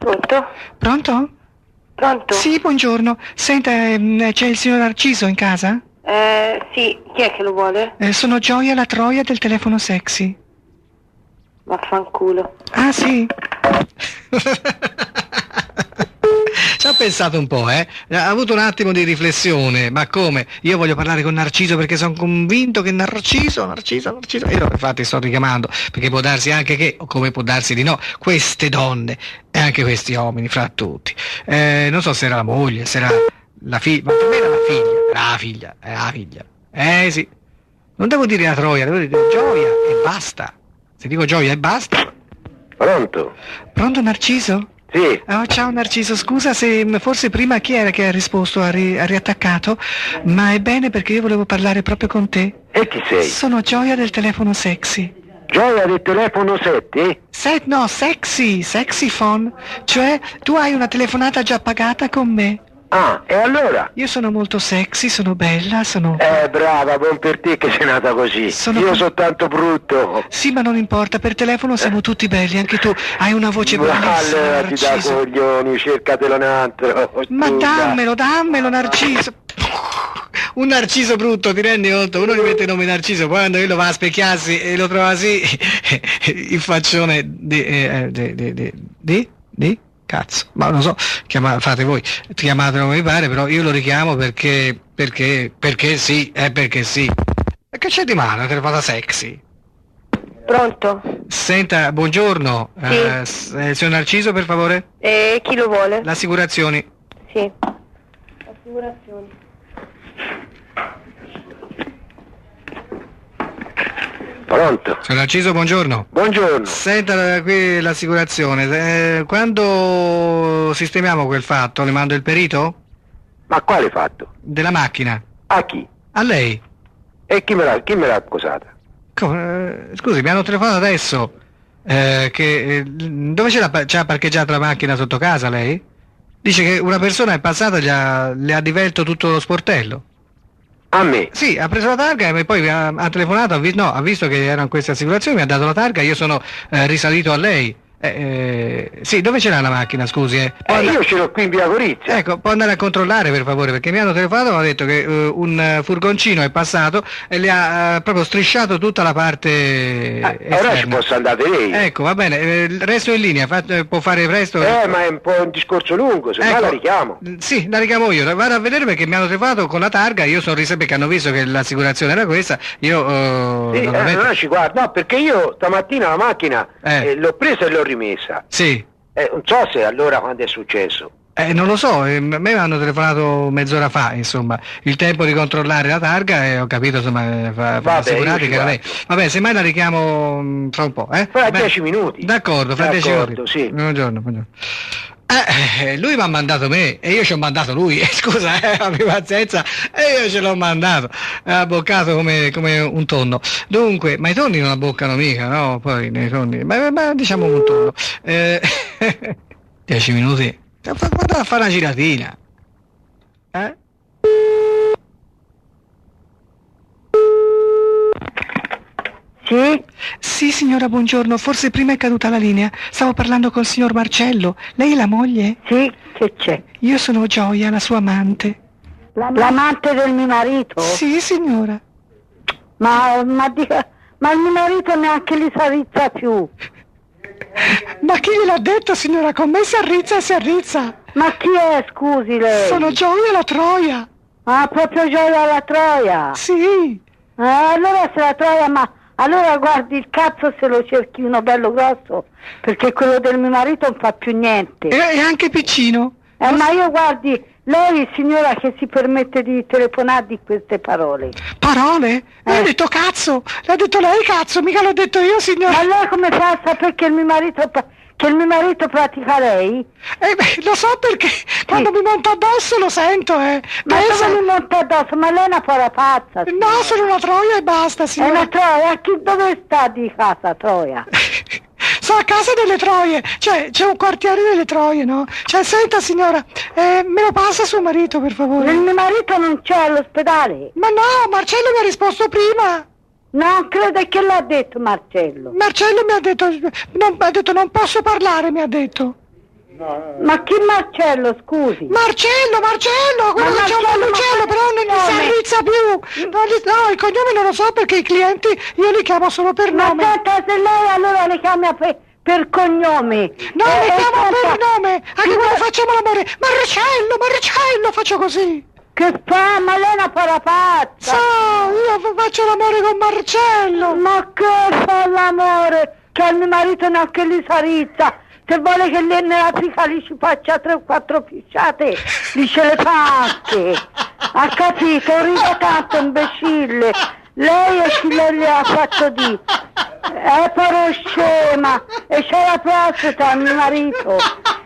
Pronto? Pronto? Pronto? Sì, buongiorno. Senta, c'è il signor Narciso in casa? Sì, chi è che lo vuole? Sono Gioia la Troia del telefono sexy. Vaffanculo. Ah, sì? Ci ha pensato un po', eh? Ha avuto un attimo di riflessione. Ma come? Io voglio parlare con Narciso perché sono convinto che Narciso. Io infatti sto richiamando, perché può darsi anche che, o come può darsi di no, queste donne e anche questi uomini, fra tutti. Non so se era la moglie, se era la figlia, ma per me era la figlia. Sì. Non devo dire la Troia, devo dire Gioia e basta. Se dico Gioia e basta. Pronto? Pronto, Narciso? Sì. Oh, ciao Narciso, scusa se forse prima chi era che ha risposto, ha riattaccato, ma è bene perché io volevo parlare proprio con te. E chi sei? Sono Gioia del telefono sexy. Gioia del telefono 7? No, sexy phone, cioè tu hai una telefonata già pagata con me. Ah, e allora? Io sono molto sexy, sono bella, sono... Brava, buon per te che sei nata così. Io sono tanto brutto. Sì, ma non importa, per telefono siamo tutti belli, anche tu hai una voce bellissima, allora ti dà Narciso. coglioni, cercatelo un altro. Ma dammelo, Narciso. Un Narciso brutto, ti rendi conto? Uno gli mette il nome Narciso, poi quando quello va a specchiarsi e lo trova così, il faccione di? Cazzo, ma non so, fate voi, chiamatelo come vi pare, però io lo richiamo perché sì, perché sì. E che c'è di male, una telefonata sexy? Pronto? Senta, buongiorno, Sì. signor Narciso, per favore? Chi lo vuole? Le assicurazioni. Sì. Assicurazioni. Pronto? Signor Narciso, buongiorno. Buongiorno. Senta, qui l'assicurazione. Quando sistemiamo quel fatto, le mando il perito? Ma quale fatto? Della macchina. A chi? A lei. E chi me l'ha accusata? Scusi, mi hanno telefonato adesso. Dove c'ha parcheggiato la macchina sotto casa lei? Dice che una persona è passata e le ha divelto tutto lo sportello. A me? Sì, ha preso la targa e poi ha telefonato, ha visto che erano queste assicurazioni, mi ha dato la targa, io sono risalito a lei. Sì, dove ce l'ha la macchina, scusi? Io ce l'ho qui in via Gorizia. Ecco, può andare a controllare per favore, perché mi hanno telefonato e mi hanno detto che un furgoncino è passato e le ha proprio strisciato tutta la parte esterna. Ora ci posso andare lei. Ecco, va bene, resto in linea, può fare presto. Ma è un po' un discorso lungo, se no la richiamo. Sì, la richiamo io, vado a vedere perché mi hanno telefonato con la targa, io sono perché hanno visto che l'assicurazione era questa, io... Sì, non ci guardo, no, perché io stamattina la macchina l'ho presa e l'ho rimessa. Sì. Non so se allora quando è successo. Non lo so, a me mi hanno telefonato mezz'ora fa, insomma, il tempo di controllare la targa e ho capito, insomma, assicurati che era lei. Vabbè, semmai la richiamo fra un po', Fra 10 minuti. D'accordo, fra 10 minuti. Sì. Buongiorno. Lui mi ha mandato me e io ci ho mandato lui, scusa, abbi pazienza, e io ce l'ho mandato, ha boccato come un tonno. Dunque, ma i tonni non abboccano mica, no? Poi nei tonni, ma diciamo un tonno. 10 minuti, vado a fare una giratina. Sì? Sì, signora, buongiorno, forse prima è caduta la linea, stavo parlando col signor Marcello, lei è la moglie? Sì, che c'è? Io sono Gioia, la sua amante. L'amante del mio marito? Sì, signora. Ma il mio marito neanche li s'arrizza più. Ma chi gliel'ha detto, signora? Con me si arrizza e si arrizza. Ma chi è, scusi lei? Sono Gioia la Troia. Ah, proprio Gioia la Troia? Sì. Allora se la Troia, ma allora guardi il cazzo se lo cerchi uno bello grosso, perché quello del mio marito non fa più niente. E anche piccino. Ma io guardi, lei signora che si permette di telefonare di queste parole. Parole? Lei ha detto cazzo, l'ha detto lei cazzo, mica l'ho detto io, signora. Ma lei come fa a sapere che il mio marito pratica lei? Lo so perché quando mi monta addosso lo sento, Ma dove mi monta addosso? Ma lei è una povera pazza, signora. No, sono una Troia e basta, signora. È una Troia? Dove sta di casa, Troia? Sono a casa delle Troie, cioè c'è un quartiere delle Troie, no? Cioè, senta signora, me lo passa suo marito, per favore. Il mio marito non c'è all'ospedale. Ma no, Marcello mi ha risposto prima. No, credo che l'ha detto Marcello. Marcello mi ha detto non posso parlare, mi ha detto. Ma chi Marcello, scusi? Marcello, quello che c'è un Marcello, però non gli si arrizza più. No, il cognome non lo so perché i clienti io li chiamo solo per nome. Ma senta, se lei allora le chiama per cognome. No, li chiamo per nome, anche quando facciamo l'amore. Marcello, faccio così. Che fa? Ma lei è una parapazza. Io faccio l'amore con Marcello. Ma che fa l'amore? Che al mio marito neanche li sarizza. Se vuole che lei nella fica lì ci faccia 3 o 4 pisciate, lì ce le fa anche. Ha capito? Ride tanto, imbecille. Lei e chi lei le ha fatto di? È però scema. E c'è la prostata al mio marito.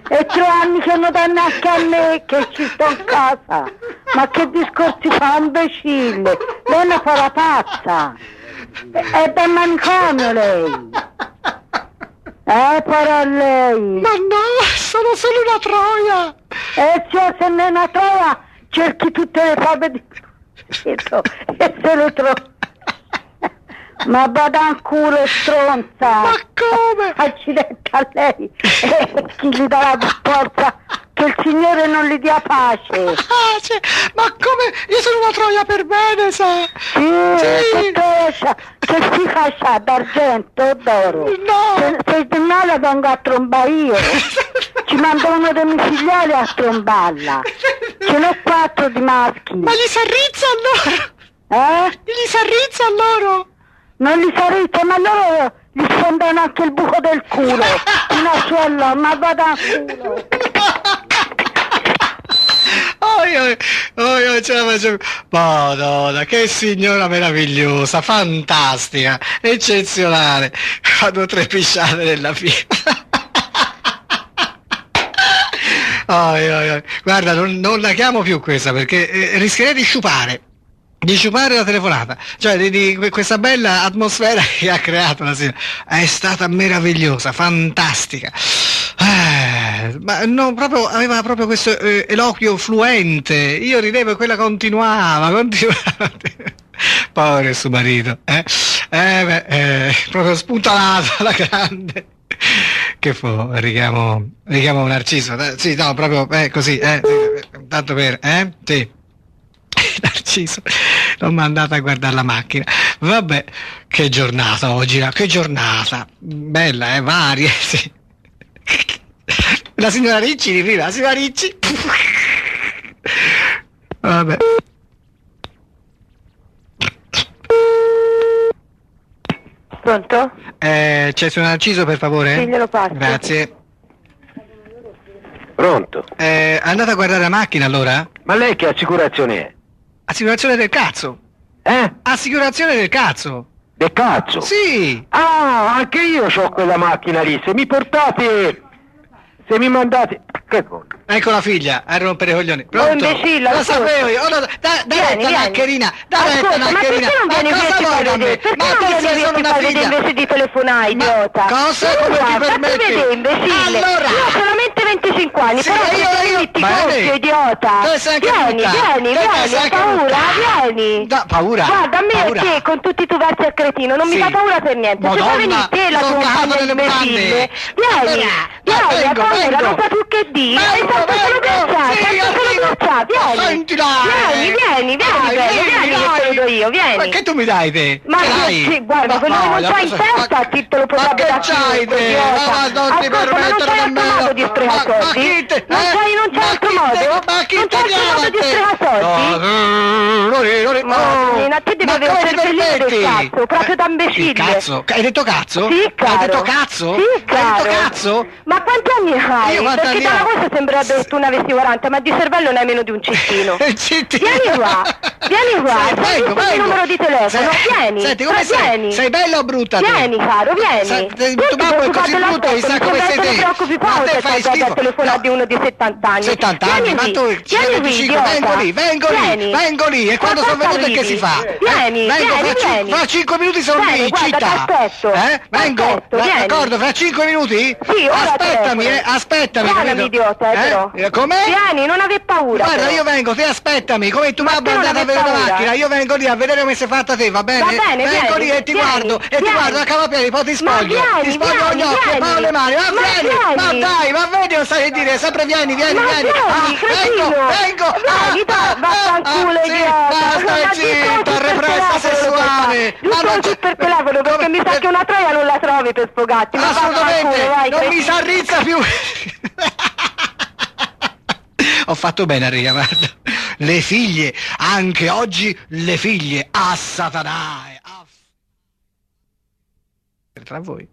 E 3 anni che non dà neanche a me che ci sto in casa. Ma che discorsi fa, imbecille? Lei è una parapazza. È da manicomio lei. Però lei. Ma no, sono solo una troia. Cioè, se non è una troia, cerchi tutte le fave di e se le trovi. Ma vada in culo, stronza. Ma come? Accidenti a lei. Chi gli darà forza? Che il Signore non gli dia pace. Ma come? Io sono una troia per bene, sa? Sì. Che si faccia d'argento o d'oro? No. Se di me la vengo a trombare io. Ci mando uno dei miei figlioli a trombarla. Ce n'ho 4 di maschi. Ma gli si arrizza allora? Gli si arrizza allora? Non li sarete, ma loro gli sfondano anche il buco del culo. Fino a suolo, ma vada a culo. Ce la faccio. Madonna, che signora meravigliosa, fantastica, eccezionale. Fanno 3 pisciate nella fila. Guarda, non la chiamo più questa perché rischierei di sciupare la telefonata, cioè di questa bella atmosfera che ha creato la signora. È stata meravigliosa, fantastica. Ma no, aveva proprio questo eloquio fluente. Io ridevo e quella continuava. Povero suo marito, proprio spuntanato alla grande. Che fu? Richiamo Narciso. Sì, no, proprio così, tanto per, sì. Narciso non mi è andata a guardare la macchina. Vabbè, che giornata oggi, che giornata bella, varie, sì. La signora Ricci di prima, la signora Ricci. Vabbè. Pronto? C'è signor Narciso, per favore? Sì, glielo passo. Grazie. Pronto? Andate a guardare la macchina allora? Ma lei che assicurazione è? Assicurazione del cazzo. Assicurazione del cazzo. Del cazzo? Sì. Anche io ho quella macchina lì. Se mi mandate... Che cosa? Ecco la figlia, a rompere i coglioni. Pronto? Imbecille, lo sapevo io. Dai, Naccherina. Dai, Naccherina. Ma cosa vuoi da me? Perché non vieni a fare vedere invece di telefonare, idiota? Cosa? Come ti permetti? Vedere, imbecille. Allora. Io ho solamente 25 anni, sì, però io ti conosco, idiota. Vieni, ho paura, vieni. Paura? Guarda, a me e te, con tutti i tuoi versi al cretino, non mi fa paura per niente. Se vuoi venire te, la tua compagna imbecille. Vieni, hai paura, non sai più che dire. Vieni, vedo io, vieni. Ma che tu mi dai te? Ma sì, guarda, quello che non c'hai in testa ti te lo potrebbe dare. Ma che c'hai te? Non ti permettere nemmeno. modo di sprecare soldi? Non c'è altro modo? Ma chi non c'è altro modo di sprecare soldi? Ma te devi avere il cervellino del cazzo, proprio da imbecille. Cazzo? Hai detto cazzo? Sì, caro. Hai detto cazzo? Sì, caro. Hai detto cazzo? Ma quanti anni hai? Io quanti Perché anni dalla ho? voce sembrerebbe che tu ne avessi 40, ma di cervello ne hai meno di un cittino. Vieni qua, Vengo. il numero di telefono, vieni. Senti, come sei? Sei bella o brutta? Vieni, caro, vieni. Tu babbo è così brutto, chissà come sei te. Non ti preoccupi Ma te fai schifo. a telefonare di uno di 70 anni. 70 anni? Ma tu ci hai 25, vengo lì. E quando sono venuto che si fa? Vieni. Fra 5 minuti sono lì in città. Vengo? D'accordo, fra 5 minuti? Sì, ora aspettami, Guardami, capito? idiota, però. Come? Vieni, non aver paura. guarda, io vengo, te aspettami, come tu mi hai Ma tu non mandato a avevi vedere la paura? macchina, io vengo lì a vedere come sei fatta te, va bene? Va bene, vengo vieni, lì e ti vieni, guardo, e ti vieni. guardo a cavapiedi, poi ti Ma spoglio, vieni, ti spoglio vieni, gli occhi, vieni. poi le mani, ma Ma vieni, ma vieni. dai, ma vedi lo stai a dire, sempre vieni, Ma vieni. vieni, cretino. Vengo, Vieni, vaffanculo, sì, idiota. basta, Ma zitto, giusto repressa per sessuale. telefono, Ma giusto per telefono, perché mi sa che una troia non la trovi per sfogarti. Ma assolutamente, vaffanculo, vai, non mi cretino. s'arrizza più. Ho fatto bene a guarda. Le figlie, anche oggi le figlie, a Satanae. Tra voi.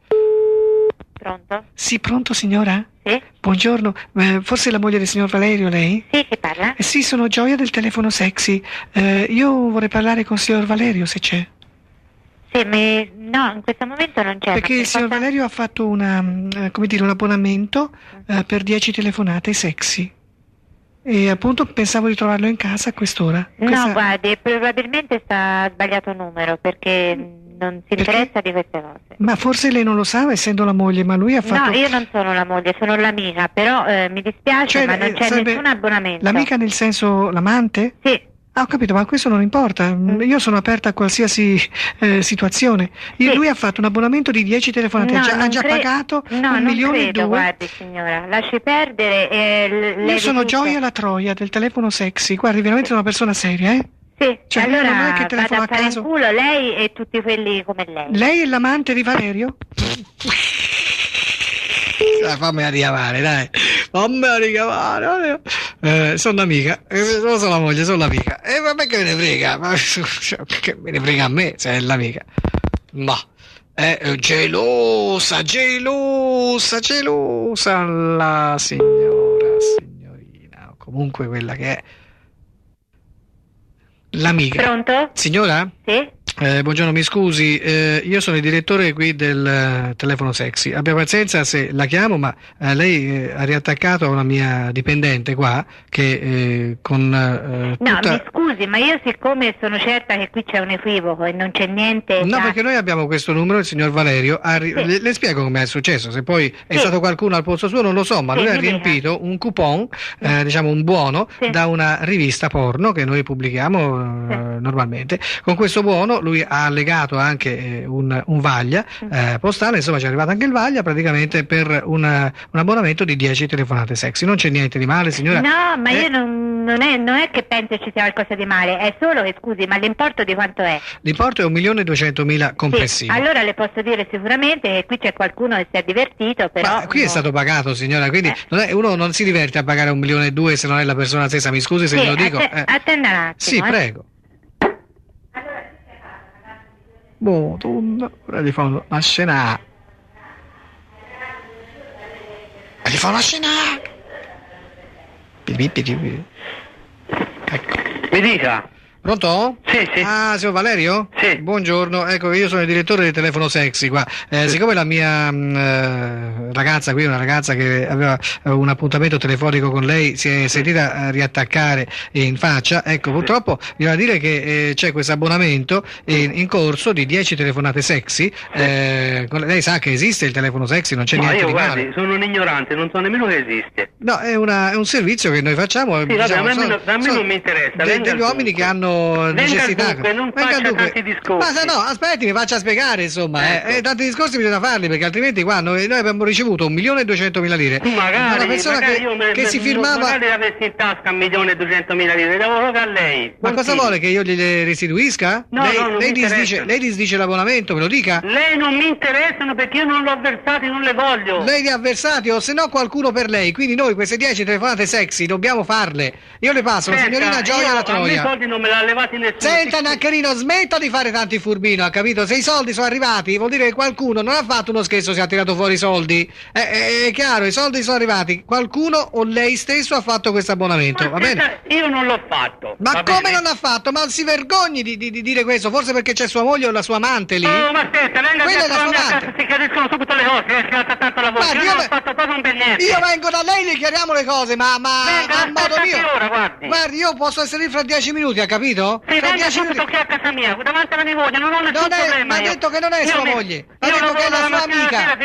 Pronto? Sì, pronto signora? Sì? Buongiorno, forse la moglie del signor Valerio, lei? Sì, chi parla? Sì, sono Gioia del telefono sexy. Io vorrei parlare con il signor Valerio, se c'è. Sì, no, in questo momento non c'è. Perché ma il signor cosa- Valerio ha fatto un abbonamento per 10 telefonate sexy. E appunto pensavo di trovarlo in casa a quest'ora. No, guardi, probabilmente sta sbagliato numero perché non si interessa di queste cose. Ma forse lei non lo sa, essendo la moglie, ma lui ha fatto... No, io non sono la moglie, sono l'amica, però mi dispiace, ma non c'è sarebbe nessun abbonamento. L'amica nel senso l'amante? Sì. Ah, ho capito, ma questo non importa. Io sono aperta a qualsiasi situazione. Lui ha fatto un abbonamento di 10 telefonate, No, ha già pagato no, 1 milione e 2. credo, guardi signora, lasci perdere. Io sono Gioia la Troia del telefono sexy. Guardi, veramente sono una persona seria, eh? Sì, Cioè, allora non è che vada telefono a a fare in caso. culo lei e tutti quelli come lei. Lei è l'amante di Valerio? Fammi richiamare, dai. Fammi richiamare. Sono un'amica. Non sono la moglie, sono l'amica. E vabbè che me ne frega. Che me ne frega a me se è l'amica. Ma è gelosa la signorina. O comunque quella che è l'amica. Pronto? Signora? Sì? Buongiorno, mi scusi, io sono il direttore qui del telefono sexy. Abbia pazienza se la chiamo, ma lei ha riattaccato una mia dipendente qua che con No, mi scusi, ma io siccome sono certa che qui c'è un equivoco e non c'è niente... No, perché noi abbiamo questo numero, il signor Valerio, le spiego come è successo, se poi è stato qualcuno al posto suo non lo so, ma lui ha riempito un coupon, diciamo un buono, da una rivista porno che noi pubblichiamo normalmente. Con questo buono lui ha allegato anche un vaglia postale, insomma ci è arrivato anche il vaglia praticamente per un abbonamento di 10 telefonate sexy. Non c'è niente di male, signora? No, ma io non è che penso ci sia qualcosa di male, è solo che scusi, ma l'importo di quanto è? L'importo è 1.200.000 complessivo. Sì, allora le posso dire sicuramente che qui c'è qualcuno che si è divertito, però... Ma qui è stato pagato, signora, quindi uno non si diverte a pagare 1,2 milioni se non è la persona stessa, mi scusi se glielo dico. Attenda un attimo. Sì, prego. Boh, ora gli fa una scena. Gli fa una scena. Ecco. Mi dica. Pronto? Sì, sì. Ah, signor Valerio? Sì. Buongiorno, ecco io sono il direttore del telefono sexy qua. Siccome la mia ragazza qui, una ragazza che aveva un appuntamento telefonico con lei, si è sentita riattaccare in faccia, ecco purtroppo bisogna dire che c'è questo abbonamento in corso di 10 telefonate sexy. Lei sa che esiste il telefono sexy, non c'è niente di male. Guardi, sono un ignorante, non so nemmeno che esiste. No, è un servizio che noi facciamo. Sì, vabbè, a me non mi interessa. Degli uomini che hanno necessità. Dunque, non faccia tanti discorsi. Ma no, aspetti, mi faccia spiegare, insomma. Tanti discorsi bisogna farli, perché altrimenti qua noi abbiamo ricevuto 1.200.000 lire. Magari, una persona che si firmava. Magari avessi in tasca 1.200.000 lire, lavoro a lei. Ma cosa vuole, che io gliele restituisca? No, lei disdice l'abbonamento, me lo dica? Lei non mi interessano perché io non l'ho avversati, non le voglio. Lei li ha avversati o se no qualcuno per lei, quindi noi queste 10 telefonate sexy dobbiamo farle. Io le passo la signorina Gioia la Troia. A me i soldi non me l'ha levati nessuno. Senta Naccherino, smetta di fare tanti furbino, ha capito? Se i soldi sono arrivati vuol dire che qualcuno non ha fatto uno scherzo, si è tirato fuori i soldi. È chiaro, i soldi sono arrivati. Qualcuno o lei stesso ha fatto questo abbonamento, va bene? Io non l'ho fatto. Ma come non l'ha fatto? Ma si vergogni di dire questo, forse perché c'è sua moglie o la sua amante lì? Oh, ma aspetta, venga Quella è la a sua mia amante. casa, si capiscono subito le cose, si tanto lavoro. Guardi, Io non ho fatto proprio un bel niente. Io vengo da lei, le chiariamo le cose, ma Venga, a modo mio. ora, guardi. Guardi, io posso essere lì fra 10 minuti, ha capito? capito? Sì, Fra venga 10 subito minuti. qui a casa mia, davanti alla mia moglie, non ho nessun problema. Ma ha detto che non è sua moglie, ha io detto che è la sua amica.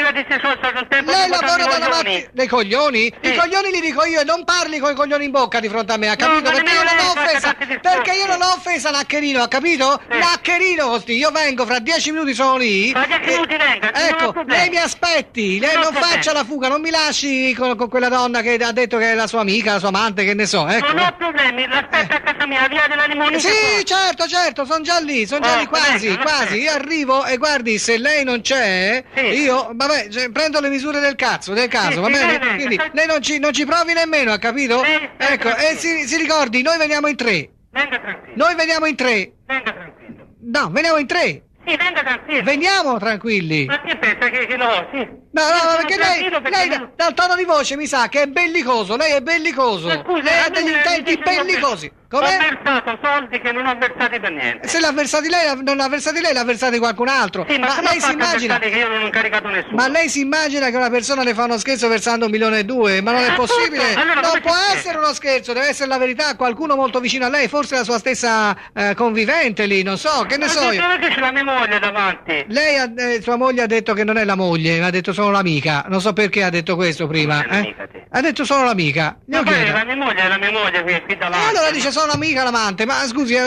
Lei lavora dalla mattina. Dei coglioni? Sì. I coglioni li dico io e non parli con i coglioni in bocca di fronte a me, ha capito? ma Perché io non nemmeno l'ho lei offesa. fa questi Perché io discorsi. non l'ho offesa, Naccherino, ha capito? Sì. Naccherino così, io vengo fra 10 minuti, sono lì. Fra 10 minuti venga, non ho Ecco, problemi. lei mi aspetti, lei Non ho non faccia problemi. la fuga, non mi lasci con quella donna che ha detto che è la sua amica, la sua amante, che ne so, ecco. Non ho problemi, l'aspetto a casa mia, via della Limonica. Sì, certo, sono già lì, quasi, venga, quasi. Io arrivo e guardi, se lei non c'è, Sì. io, vabbè, prendo le misure del caso, va sì, bene? venga. Quindi lei non ci provi nemmeno, ha capito? Sì, Ecco, e si ricordi, noi veniamo in 3. Venga tranquillo, Noi veniamo in 3. venga tranquillo. No, veniamo in 3. Sì, venga tranquillo. Veniamo tranquilli. Ma che pensa che no, sì. No, Sono perché tranquillo perché lei non- dal tono di voce mi sa che è bellicoso, lei è bellicoso. Ma scusi, lei ha a me degli mi intenti dice che ho bellicosi. Ho Com'è? versato soldi che non ho versati per niente. Se l'ha versati lei, non l'ha versati lei, l'ha versati qualcun altro. Sì, ma come lei ho si fatto a immagina. versare che io non ho caricato nessuno? Ma lei si immagina che una persona le fa uno scherzo versando 1,2 milioni? Ma non è Appunto, possibile! allora Non come può si essere uno scherzo, deve essere la verità. Qualcuno molto vicino a lei, forse la sua stessa convivente lì, non so, che ne so io. Ma che c'è la mia moglie davanti? Lei, sua moglie ha detto che non è la moglie, ha detto solo l'amica. Non so perché ha detto questo prima. Come l'amica, te? Ha detto solo l'amica. Ma Glielo poi chiedo. la mia moglie è la mia moglie qui E davanti. allora dice sono amica l'amante, ma scusi, è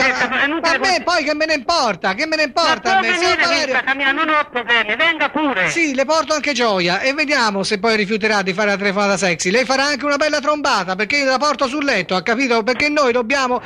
inutile ma a me così. poi che me ne importa? Che me ne Ma importa a può me? venire Signor qui in Valerio- casa mia, non ho problemi, venga pure. Sì, le porto anche gioia e vediamo se poi rifiuterà di fare la telefonata sexy. Lei farà anche una bella trombata perché io la porto sul letto, ha capito? Perché noi dobbiamo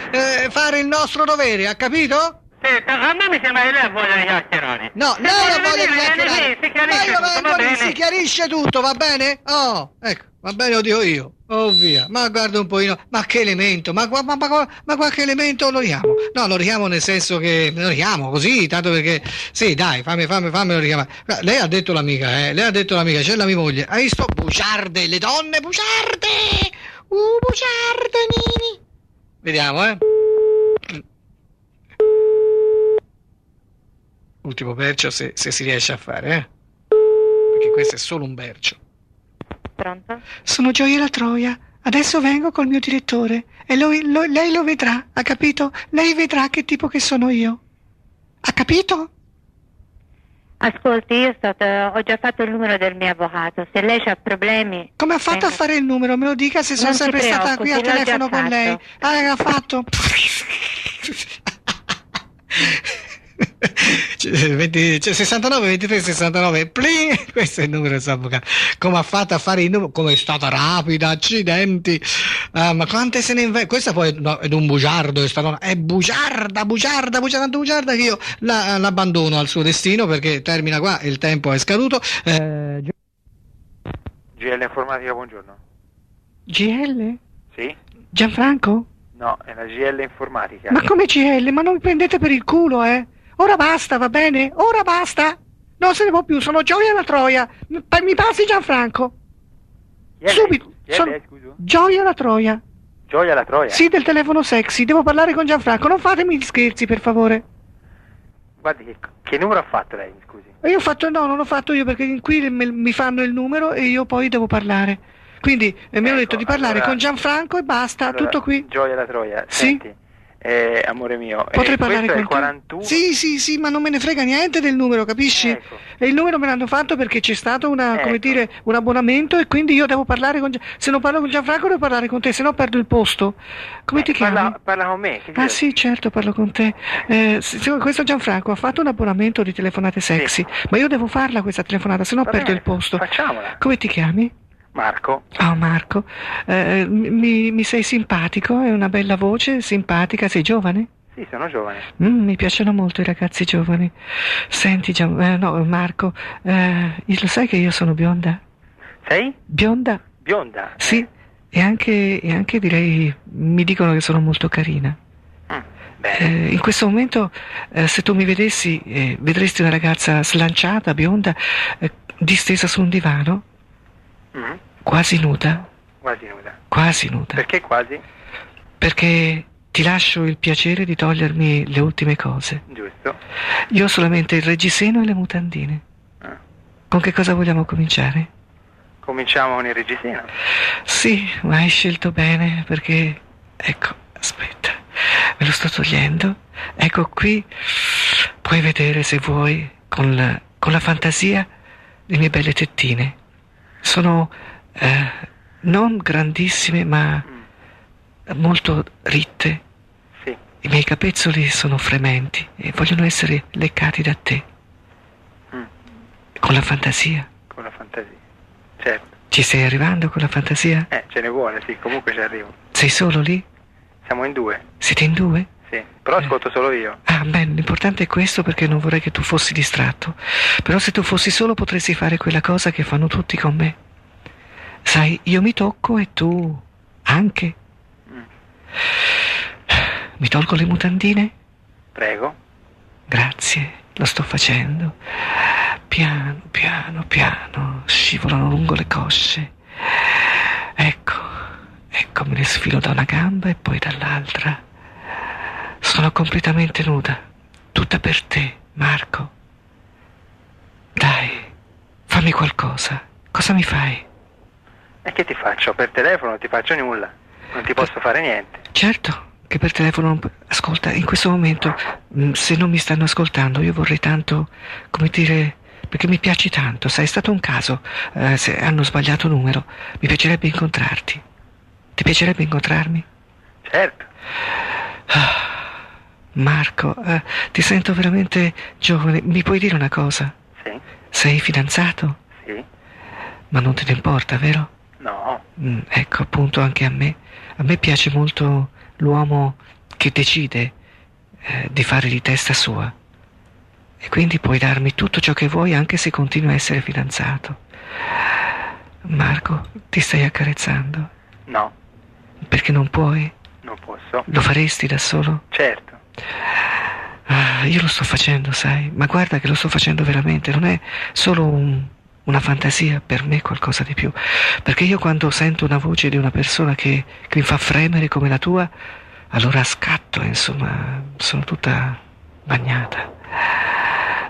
fare il nostro dovere, ha capito? A me mi sembra che lei ha voglia di chiacchierare. No, Se lei vuole ha voglia di venire, chiacchierare. si Ma chiarisce io tutto, vengo va lì, bene? si chiarisce tutto, va bene? Oh, ecco, va bene, lo dico io. Oh via, ma guarda un pochino, ma che elemento, ma qualche elemento lo richiamo. No, lo richiamo nel senso che lo richiamo così, tanto perché, sì dai, fammelo richiamare. Lei ha detto l'amica, c'è la mia moglie. Hai visto? Bugiarde, le donne bugiarde! Bugiarde, nini! Vediamo, Ultimo bercio se si riesce a fare, Perché questo è solo un bercio. Pronto? Sono Gioia la Troia. Adesso vengo col mio direttore e lei lo vedrà, ha capito? Lei vedrà che tipo che sono io. Ha capito? Ascolti, ho già fatto il numero del mio avvocato, se lei ha problemi... Come ha fatto a fare il numero? Me lo dica se sono Non si sempre stata qui al preoccupi, l'ho già telefono con fatto. lei. Ah, ha fatto. 69 23 69 pling! Questo è il numero del suo avvocato. Come ha fatto a fare il numero? Come è stata rapida, accidenti. Ma quante se ne inventa? Questa poi è un bugiardo, è bugiarda tanto bugiarda che io l'abbandono al suo destino perché termina qua, il tempo è scaduto. GL Informatica, buongiorno. GL? Sì? Gianfranco? No, è la GL Informatica. Ma come GL? Ma non mi prendete per il culo, Ora basta, va bene? Ora basta! Non se ne può più, sono Gioia la Troia. Mi passi Gianfranco? GL, Subito. GL, scuso? Gioia la Troia. Gioia la Troia? Sì, del telefono sexy. Devo parlare con Gianfranco. Non fatemi gli scherzi, per favore. Guardi, che numero ha fatto lei, mi scusi? E io ho fatto, no, non l'ho fatto io perché qui mi fanno il numero e io poi devo parlare. Quindi mi hanno detto di parlare allora- con Gianfranco e basta, Allora, tutto qui. Gioia la Troia, Sì? senti, amore mio, Potrei parlare questo con è te? il 41... Sì, ma non me ne frega niente del numero, capisci? Ecco. E il numero me l'hanno fatto perché c'è stato come Ecco. dire, un abbonamento e quindi io devo parlare con se non parlo con Gianfranco devo parlare con te, se no perdo il posto. Come ti chiami? Parla con me. Che Ah dire? sì, certo, parlo con te. Questo Gianfranco ha fatto un abbonamento di telefonate sexy, ma io devo farla questa telefonata, se no Va perdo bene, il posto. facciamola. Come ti chiami? Marco, Oh Marco, mi sei simpatico, hai una bella voce, simpatica, sei giovane? sì, sono giovane. Mi piacciono molto i ragazzi giovani. Senti, Marco, lo sai che io sono bionda? Sei? Bionda? Bionda? Sì, e anche direi, mi dicono che sono molto carina. Bene. In questo momento, se tu mi vedessi, vedresti una ragazza slanciata, bionda, distesa su un divano, Mm. quasi nuda, Quasi nuda. quasi nuda. Perché quasi? Perché ti lascio il piacere di togliermi le ultime cose. Giusto. Io ho solamente il reggiseno e le mutandine. Ah. Con che cosa vogliamo cominciare? Cominciamo con il reggiseno. Sì, ma hai scelto bene perché... Ecco, aspetta. Me lo sto togliendo. Ecco qui. Puoi vedere se vuoi con la fantasia le mie belle tettine. Sono non grandissime ma molto ritte. Sì. I miei capezzoli sono frementi e vogliono essere leccati da te. Con la fantasia. Con la fantasia, certo. Ci stai arrivando con la fantasia? Ce ne vuole, sì, comunque ci arrivo. Sei solo lì? Siamo in 2. Siete in 2? Sì, però ascolto solo io. Ah, beh, l'importante è questo perché non vorrei che tu fossi distratto. Però se tu fossi solo potresti fare quella cosa che fanno tutti con me. Sai, io mi tocco e tu anche. Mi tolgo le mutandine? Prego. Grazie, lo sto facendo. Piano, piano, piano, scivolano lungo le cosce. Ecco, me ne sfilo da una gamba e poi dall'altra. Sono completamente nuda, tutta per te, Marco. Dai, fammi qualcosa. Cosa mi fai? E che ti faccio? Per telefono non ti faccio nulla. Non ti posso fare niente. Certo che per telefono. Ascolta, in questo momento, se non mi stanno ascoltando, io vorrei tanto, come dire, perché mi piaci tanto, sai, è stato un caso, se hanno sbagliato numero, mi piacerebbe incontrarti. Ti piacerebbe incontrarmi? Certo. Marco, ti sento veramente giovane, mi puoi dire una cosa? Sì. Sei fidanzato? Sì. Ma non te ne importa, vero? No. Ecco, appunto, anche a me piace molto l'uomo che decide di fare di testa sua. E quindi puoi darmi tutto ciò che vuoi anche se continui a essere fidanzato. Marco, ti stai accarezzando? No. Perché non puoi? Non posso. Lo faresti da solo? Certo. Io lo sto facendo, sai, ma guarda che lo sto facendo veramente, non è solo una fantasia, per me è qualcosa di più. Perché io quando sento una voce di una persona che mi fa fremere come la tua, allora scatto, insomma, sono tutta bagnata.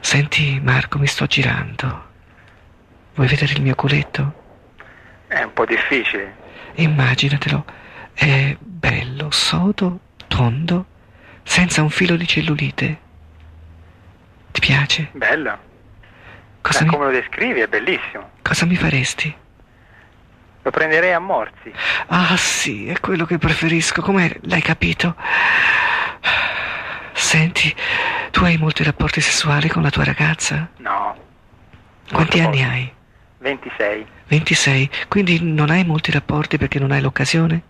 Senti Marco, mi sto girando. Vuoi vedere il mio culetto? È un po' difficile. Immaginatelo, è bello, sodo, tondo, senza un filo di cellulite. Ti piace? Bello. Come lo descrivi è bellissimo. Cosa mi faresti? Lo prenderei a morsi. Ah sì, è quello che preferisco, come l'hai capito? Senti, tu hai molti rapporti sessuali con la tua ragazza? No. Quanti anni hai? 26. 26, quindi non hai molti rapporti perché non hai l'occasione?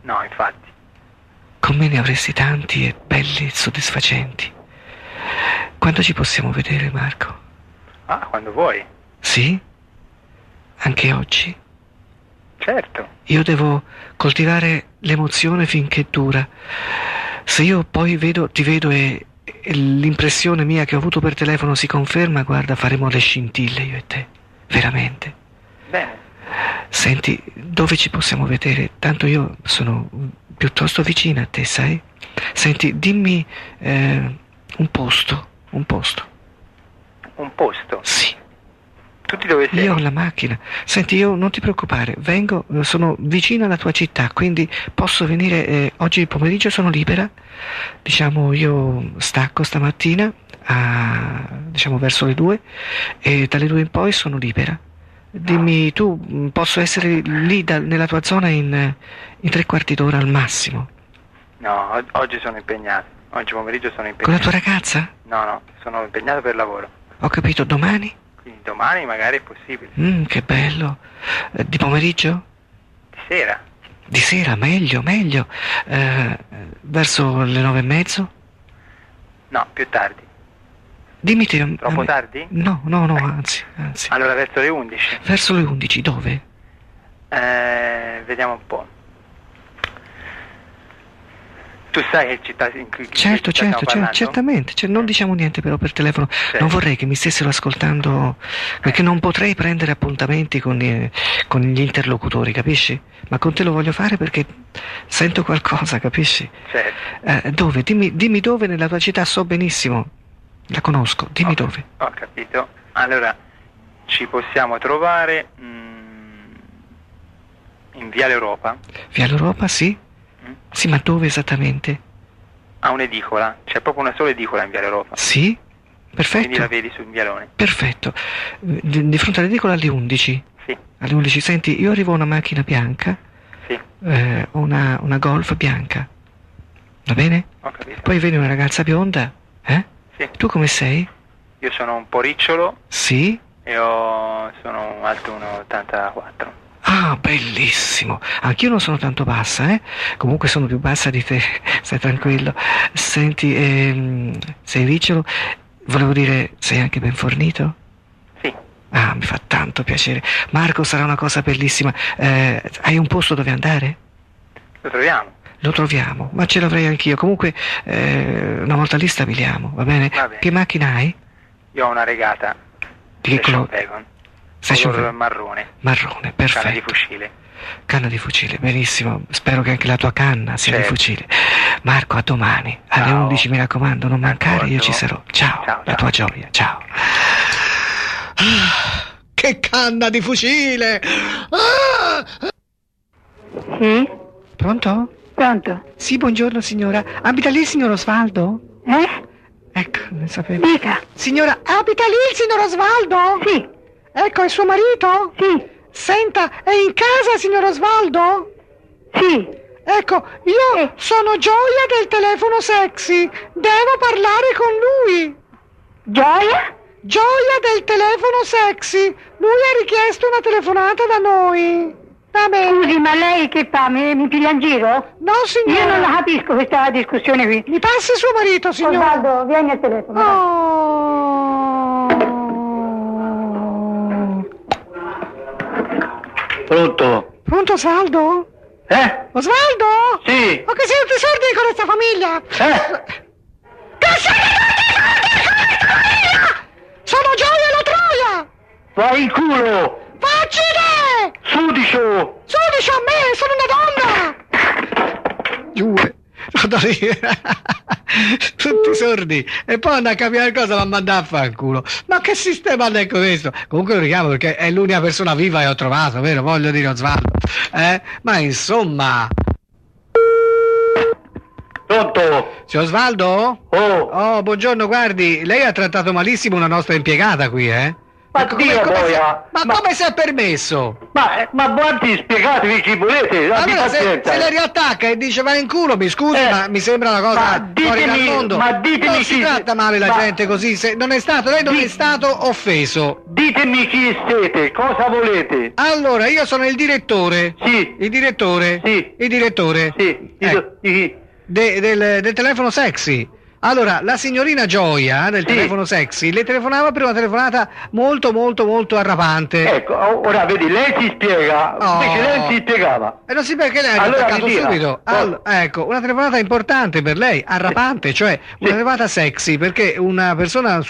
No, infatti. Con me ne avresti tanti e belli e soddisfacenti. Quando ci possiamo vedere, Marco? Ah, quando vuoi. Sì? Anche oggi? Certo. Io devo coltivare l'emozione finché dura. Se io poi ti vedo e l'impressione mia che ho avuto per telefono si conferma, guarda, faremo le scintille io e te. Veramente. Bene. Senti, dove ci possiamo vedere? Tanto io sono piuttosto vicina a te, sai? Senti, dimmi un posto. Un posto? Sì. Tutti dove sei? Io ho la macchina. Senti, io non ti preoccupare, vengo, sono vicino alla tua città, quindi posso venire, oggi pomeriggio sono libera, diciamo io stacco stamattina, diciamo verso le 2, e dalle 2 in poi sono libera. Dimmi, tu, posso essere lì nella tua zona in 3/4 d'ora al massimo? No, oggi sono impegnato, oggi pomeriggio sono impegnato. Con la tua ragazza? No, sono impegnato per lavoro. Ho capito, domani? Quindi domani magari è possibile. Che bello. Di pomeriggio? Di sera. Di sera, meglio. Verso le 9:30? No, più tardi. Dimmi te. Troppo tardi? No, anzi. Allora verso le 11. Verso le 11, dove? Vediamo un po'. Tu sai che città in cui Certo, certamente, non diciamo niente però per telefono, certo. Non vorrei che mi stessero ascoltando, perché non potrei prendere appuntamenti con gli interlocutori, capisci? Ma con te lo voglio fare perché sento qualcosa, capisci? Certo. Dove? Dimmi dove nella tua città, so benissimo, la conosco, dimmi dove. Ho capito, allora ci possiamo trovare in Viale Europa. Viale Europa, sì? Sì, ma dove esattamente? ha un'edicola, c'è proprio una sola edicola in Viale Europa. Sì? Perfetto. Quindi la vedi sul vialone. Perfetto. Di fronte all'edicola alle 11. Sì. Alle 11, senti, io arrivo a una macchina bianca. Sì. Una Golf bianca. Va bene? Ho capito. Poi viene una ragazza bionda. Sì. Tu come sei? Io sono un po' ricciolo. Sì? E sono alto 1,84. Ah, bellissimo. Anch'io non sono tanto bassa, Comunque sono più bassa di te, stai tranquillo. Senti, sei ricciolo? Volevo dire, sei anche ben fornito? Sì. Ah, mi fa tanto piacere. Marco, sarà una cosa bellissima. Hai un posto dove andare? Lo troviamo. Lo troviamo, ma ce l'avrei anch'io. Comunque, una volta lì stabiliamo, va bene? Va bene. Che macchina hai? Io ho una regata. Di che Station colore? Wagon. Station Color Wagon. marrone. Marrone, perfetto. Canna di fucile. Canna di fucile, benissimo. Spero che anche la tua canna sia di Certo. fucile. Marco, a domani. Alle Ciao. 11 mi raccomando, non mancare, D'accordo. io ci sarò. Ciao, Ciao, la ciao. tua gioia, ciao. Che canna di fucile! Sì? Pronto? Pronto? Sì, buongiorno signora. Abita lì il signor Osvaldo? Ecco, ne sapevo. Dica. Signora, Abita lì il signor Osvaldo? Sì. Ecco, è suo marito? Sì. Senta, è in casa, signor Osvaldo? Sì. Ecco, io sono Gioia del telefono sexy. Devo parlare con lui. Gioia? Gioia del telefono sexy. Lui ha richiesto una telefonata da noi. Va bene. Scusi, ma lei che fa? Mi piglia in giro? No, signora. Io non la capisco questa discussione qui. Mi passi suo marito, signora. Osvaldo, vieni al telefono. Oh. Pronto? Pronto, Osvaldo? Osvaldo? Sì. Ma che siete sordi con questa famiglia? Che siete sordi con questa famiglia? Sono Gioia la Troia! Vai in culo! Facci te! Sudicio! Sudici a me, sono una donna! Giù. Tutti sordi. E poi andare a cambiare cosa la manda a fanculo. Ma che sistema è questo? Comunque lo richiamo perché è l'unica persona viva che ho trovato, vero? Voglio dire, Osvaldo. Ma insomma. Pronto? Signor Osvaldo? Oh! Buongiorno, guardi, lei ha trattato malissimo una nostra impiegata qui, Ma Dio boia! come si è permesso? Ma guardi, spiegatevi chi volete, abbi Allora se pazienza. le riattacca e dice va in culo, mi scusi, ma mi sembra una cosa fuori dal mondo. ma ditemi non chi... si tratta male la gente così, lei non è stato offeso. Ditemi chi siete, cosa volete? Allora, io sono il direttore. Sì. Il direttore? Sì. Il direttore? Sì. Del telefono sexy. Allora, la signorina Gioia del Sì. telefono sexy le telefonava per una telefonata molto molto molto arrapante. Ecco, ora vedi, lei si spiega, invece lei si spiegava. E non si perché lei ha Allora attaccato mi dica. subito. Ecco, una telefonata importante per lei, arrapante, cioè una telefonata sexy, perché una persona un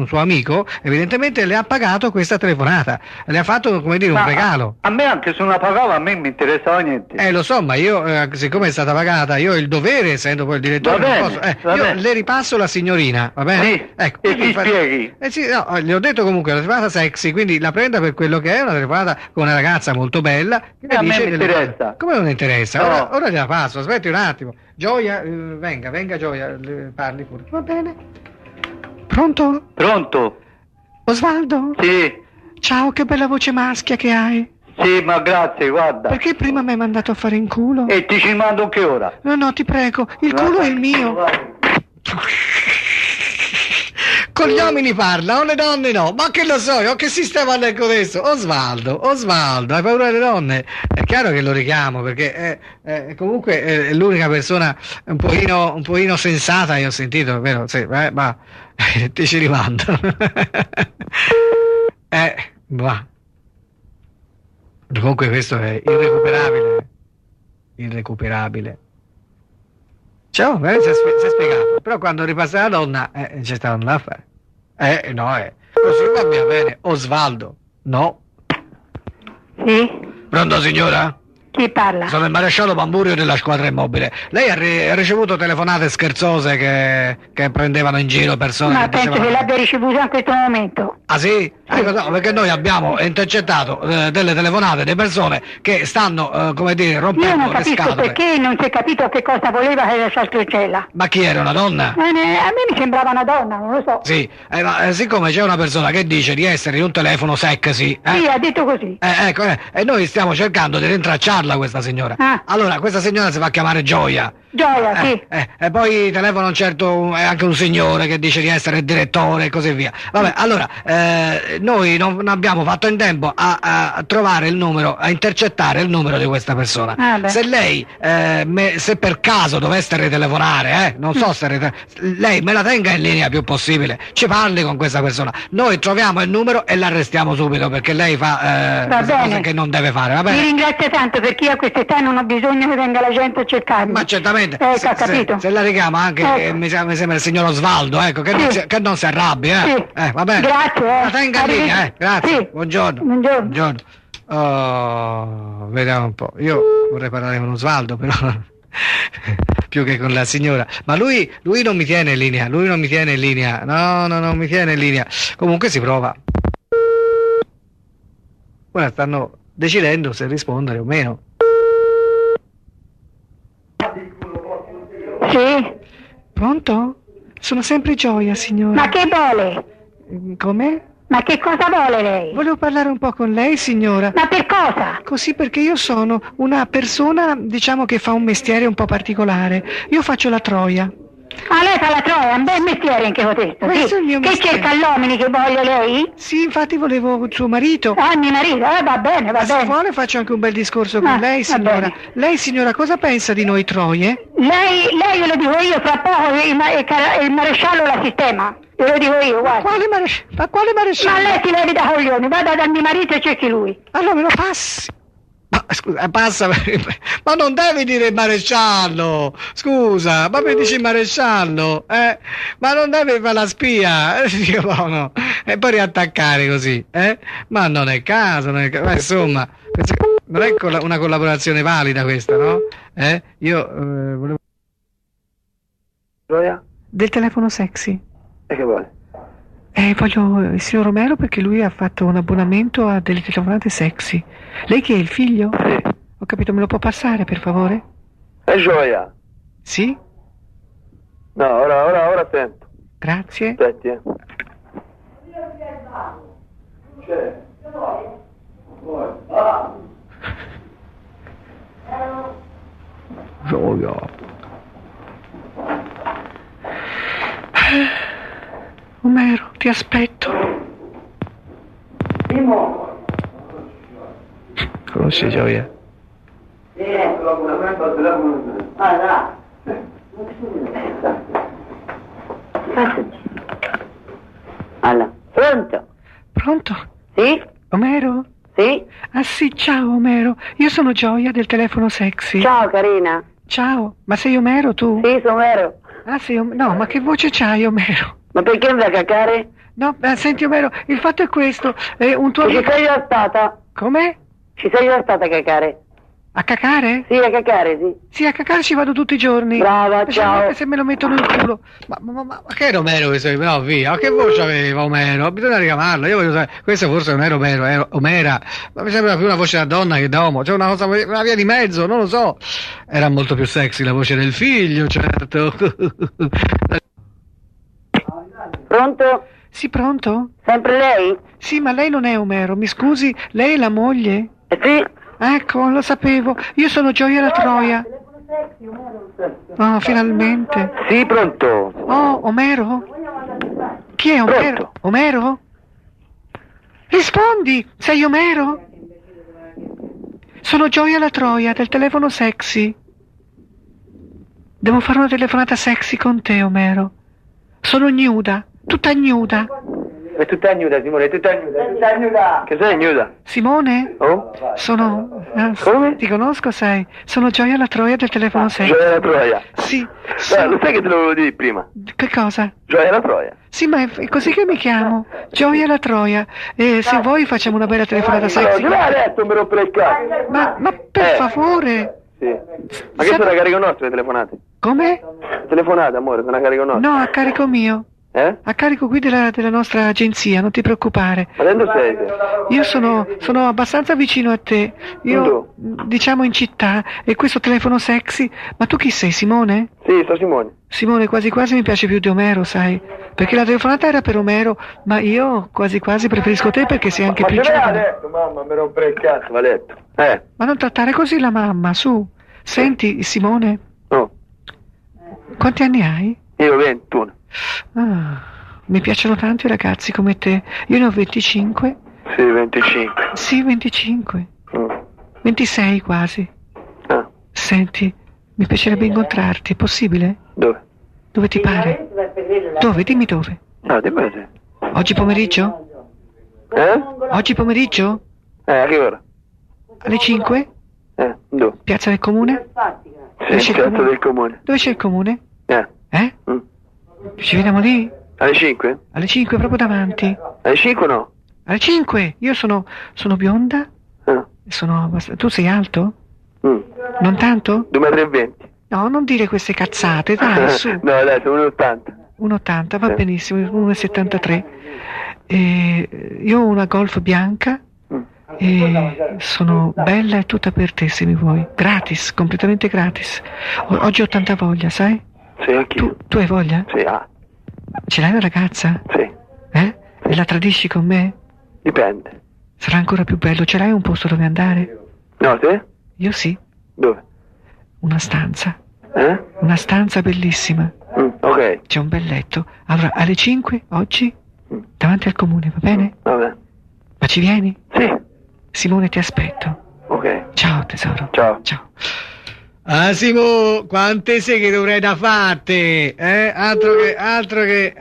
suo amico, evidentemente le ha pagato questa telefonata. Le ha fatto, come dire, un regalo. A me anche se non la pagava, a me mi interessava niente. Lo so, ma io, siccome è stata pagata, io ho il dovere, essendo poi il direttore, Va bene, non posso. va Io bene. le ripasso la signorina, va bene? Sì, Ecco, e quindi si spieghi. sì, no, le ho detto comunque la telefonata sexy, quindi la prenda per quello che è, una telefonata con una ragazza molto bella. Che le A me dice mi delle interessa. cose. Come non interessa? No. Ora gliela passo, aspetti un attimo. Gioia, venga Gioia, parli pure. Va bene. Pronto? Pronto? Osvaldo? Sì, Ciao, che bella voce maschia che hai. sì, ma grazie, guarda. Perché prima mi hai mandato a fare in culo? E ti ci mando che ora? No, ti prego, il culo è il mio. Con gli uomini parla, con le donne no. Ma che lo so, io che sistema è questo? Osvaldo, hai paura delle donne? È chiaro che lo richiamo perché comunque è l'unica persona un pochino sensata che ho sentito, vero? Sì, ma ti ci rimando. Va. Comunque questo è irrecuperabile. Ciao, si è spiegato. Però quando ripassa la donna, c'è sta da fare. Così va bene. Osvaldo, no. Sì? Pronto signora? Chi parla? Sono il maresciallo Pamburio della squadra immobile. Lei ha ricevuto telefonate scherzose che prendevano in giro persone Ma che penso dicevano... che l'abbia ricevuto in questo momento. Ah sì? Ecco, no, perché noi abbiamo intercettato delle telefonate di persone che stanno, come dire, Io rompendo non le capisco scatole. perché non si è capito che cosa voleva che la Saltrocella. Ma chi era, una donna? A me mi sembrava una donna, non lo so. Sì, ma siccome c'è una persona che dice di essere in un telefono sexy, Sì, ha detto così. ecco, e noi stiamo cercando di rintracciarla questa signora. Ah. Allora, questa signora si fa chiamare Gioia. Gioia, sì. E poi telefona è anche un signore che dice di essere il direttore e così via. Vabbè, allora, noi non abbiamo fatto in tempo a trovare il numero, a intercettare il numero di questa persona. Se lei, se per caso dovesse ritelefonare, non so se lei me la tenga in linea più possibile, ci parli con questa persona. Noi troviamo il numero e l'arrestiamo subito perché lei fa cose che non deve fare, va bene? Mi ringrazio tanto perché io a questa età non ho bisogno che venga la gente a cercarmi. Ma certamente. Ha capito. Se la richiama anche, mi sembra il signor Osvaldo, ecco, che non si arrabbi, Sì. Va bene. Grazie, La tenga in linea, grazie. Sì. Buongiorno. Buongiorno. Oh, vediamo un po'. Io vorrei parlare con Osvaldo, però più che con la signora. Ma lui non mi tiene in linea, No, non mi tiene in linea. Comunque si prova. Ora stanno decidendo se rispondere o meno. Sì? Pronto? Sono sempre Gioia, signora. Ma che vuole? Come? Ma che cosa vuole lei? Volevo parlare un po' con lei, signora. Ma per cosa? Così perché io sono una persona, diciamo, che fa un mestiere un po' particolare. Io faccio la troia. Ah, lei fa la troia, un bel mestiere anche questo. Questo è il mio Che mestiere. cerca l'uomini che voglio lei? Sì, infatti volevo il suo marito. Ah, mio marito, va bene, va Ma se bene. vuole faccio anche un bel discorso con lei, va signora. bene. Lei, signora, cosa pensa di noi troie? Lei glielo dico io, fra poco il maresciallo la sistema. Glielo dico io, guarda. Ma quale maresciallo? Ma lei si levi da coglioni, vada dal mio marito e cerchi lui. Allora me lo passi. Ma scusa, passa, ma non devi dire maresciallo, scusa, ma mi dici maresciallo, ma non devi fare la spia, no. E poi riattaccare così, ma non è caso, ma insomma, non è una collaborazione valida questa, no? Io volevo... Gioia? Del telefono sexy. E che vuole? Voglio il signor Romero perché lui ha fatto un abbonamento a delle telefonate sexy. Lei che è il figlio? Sì. Ho capito, me lo può passare per favore? È Gioia? Sì? No, ora sento. Grazie. Aspetti, Gioia. Omero, ti aspetto. Conosci Gioia? Allora, pronto? Pronto? Sì? Omero? Sì? Ah sì, ciao Omero. Io sono Gioia del telefono sexy. Ciao carina. Ciao, ma sei Omero tu? Sì, sono vero. Ah sì, no, ma che voce c'hai Omero? Ma perché non vai a cacare? No, senti Omero, il fatto è questo, un tuo Ci amico... sei già stata? Come? Ci sei già stata a cacare? A cacare? Sì, a cacare, sì. Sì, a cacare ci vado tutti i giorni. Brava, ciao. Anche se me lo mettono in culo. Ma che era Omero questo? No, via, ma che voce aveva Omero? Bisogna richiamarlo, io voglio sapere, questo forse non era Omero, era Omera, ma mi sembra più una voce da donna che da uomo, c'è una via di mezzo, non lo so. Era molto più sexy la voce del figlio, certo. Pronto? Sì, pronto? Sempre lei? Sì, ma lei non è Omero, mi scusi, lei è la moglie? Sì. Ecco, lo sapevo, io sono Gioia la Troia. Oh, finalmente. Sì, pronto. Oh, Omero? Chi è Omero? Pronto. Omero? Rispondi, sei Omero? Sono Gioia la Troia del telefono sexy. Devo fare una telefonata sexy con te, Omero. Sono nuda, tutta nuda. È tutta nuda, Simone, è tutta nuda. Che sei nuda? Simone? Oh? Sono... Come? Ti conosco, sai. Sono Gioia la Troia del telefono 6. Gioia la Troia. Sì. Lo sai che te lo volevo dire prima? Che cosa? Gioia la Troia. Sì, ma è così che mi chiamo. Gioia la Troia. E se vuoi facciamo una bella telefonata sexy. No, l'ha detto, mi rompere il cazzo. Ma per favore. Sì. Ma che sono a carico nostro le telefonate? Come? Telefonate, amore, sono a carico nostro. No, a carico mio. A carico qui della nostra agenzia, non ti preoccupare. Ma dove sei? Io sono abbastanza vicino a te. Io, diciamo, in città. E questo telefono sexy. Ma tu chi sei, Simone? Sì, sono Simone. Simone, quasi quasi mi piace più di Omero, sai? Perché la telefonata era per Omero, ma io quasi quasi preferisco te perché sei anche più giovane. Ma letto, mamma, mi rompere il cazzo, va letto. Ma non trattare così la mamma, su. Senti, Simone. Oh. Quanti anni hai? Io 21. Ah, mi piacciono tanto i ragazzi come te. Io ne ho 25. Sì, 25. Sì, 25. 26 quasi. Senti, mi piacerebbe incontrarti, è possibile? Dove? Dove ti pare? Dove? Dimmi dove. No, dimmi te. Oggi pomeriggio? Oggi pomeriggio? A che ora? Alle 5? Dove? Piazza del Comune? Sì, Piazza del Comune. Dove c'è il Comune? Eh? Ci vediamo lì? Alle 5? Alle 5, proprio davanti. Alle 5 no? Alle 5? Io sono bionda? Tu sei alto? Non tanto? 2,20 m. No, non dire queste cazzate, dai, su. No, dai, sono 1,80 m. 1,80, va benissimo, 1,73 m. Io ho una Golf bianca e sono bella e tutta per te se mi vuoi. Gratis, completamente gratis. Oggi ho tanta voglia, sai? Sì, anch'io. Tu hai voglia? Sì, Ce l'hai una ragazza? Sì. E la tradisci con me? Dipende. Sarà ancora più bello. Ce l'hai un posto dove andare? No, te? Io sì. Dove? Una stanza. Una stanza bellissima. Ok. C'è un bel letto. Allora, alle 5 oggi? Davanti al comune, va bene? Va bene. Ma ci vieni? Sì. Simone, ti aspetto. Ok. Ciao tesoro. Ciao. Ciao. Ah Simo, quante seghe dovrei da fatte? Altro che.